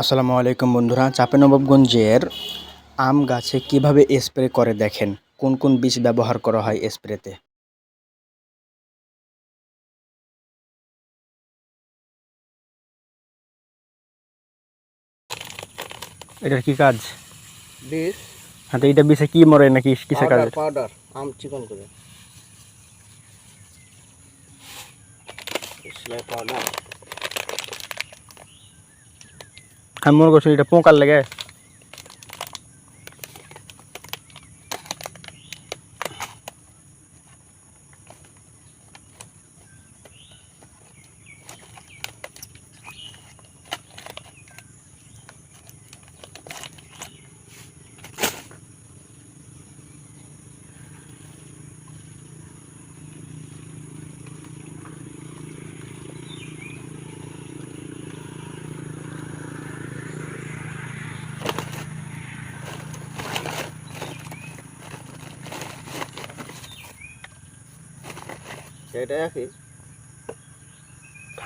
আসসালামু আলাইকুম বন্ধুরা, চাঁপাইনবাবগঞ্জের আম গাছে কিভাবে স্প্রে করে দেখেন। কোন কোন বীজ ব্যবহার করা হয় স্প্রেতে। এটার কি কাজ? বীজ হ্যাঁ, তো এটা বিষে কি মরে নাকি কিসের কাজ? পাউডার আম চিকন করে সেলাই পাউডার। আমি মনে করছি এটা পোকার লেগে। সেটা একই,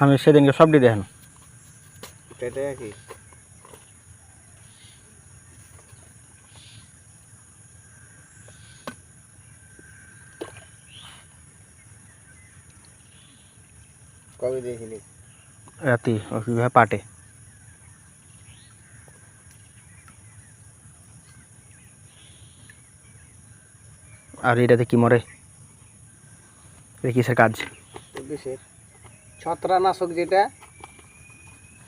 আমি সেদিনকে সবটি দেখেন। সেটা একই। কবে দিয়েছিলি? রাতি ওইভাবে পাটে। আর এটাতে কি মরে? এটা কিসের কাজ? বিষের ছত্রাকনাশক যেটা,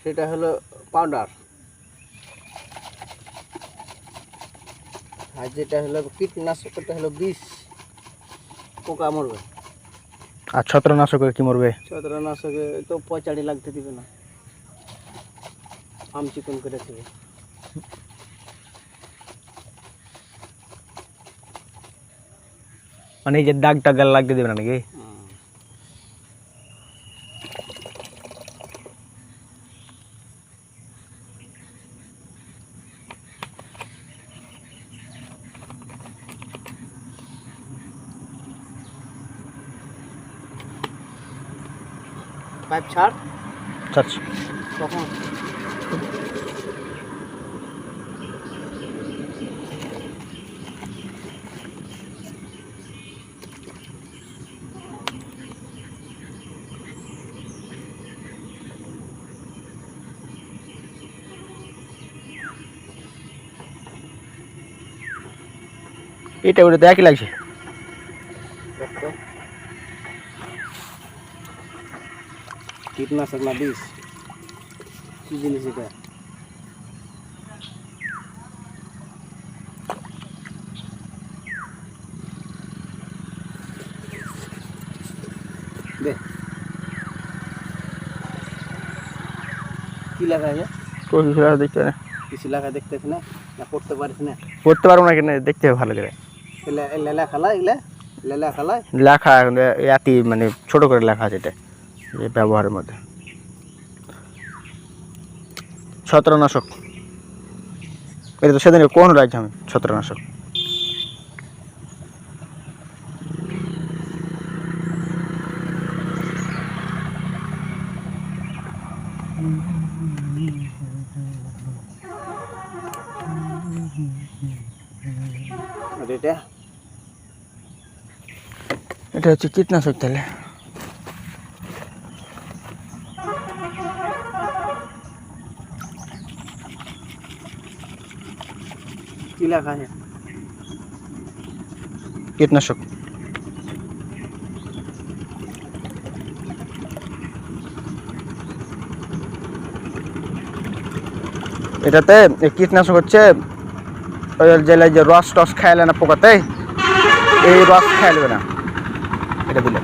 সেটা হলো পাউডার। আর যেটা হলো কীটনাশক, ওটা হলো বিষ, পোকা মরবে। আর ছত্রনাশকের কি মরবে? ছত্রাকনাশকে তো পচাড়ি লাগতে দিবে না, আম চিকন করে দিবে। মানে এই যে দাগ টাগ লাগতে দেবে না নাকি? পাইপ ছাড় আচ্ছা, তখন এটা ওটা তো একই লাগছে। দেখতো কীটনাশক না বিষ, কি জিনিস এটা? দে কি লেখা আছে? দেখতে না, কিছু লেখা দেখতেছ না? না পড়তে পারিস না? পড়তে পারবো না, কিনা দেখতে হবে ভালো করে। লেখা লাই লেখা লাই লেখা এতি মানে ছোট করে লেখা আছে এটা, যে ব্যবহারের মধ্যে ছত্রনাশক। এটা তো সেদিন কোন রাখছি আমি ছত্রনাশক। এটা এটা হচ্ছে কীটনাশক তাহলে। কি লেখা আছে? কীটনাশক। এটাতে কীটনাশক হচ্ছে ওই জেলায় যে রস টস খাইলে না পোকাতে, এই রস খাইলবে না এটা দিলে।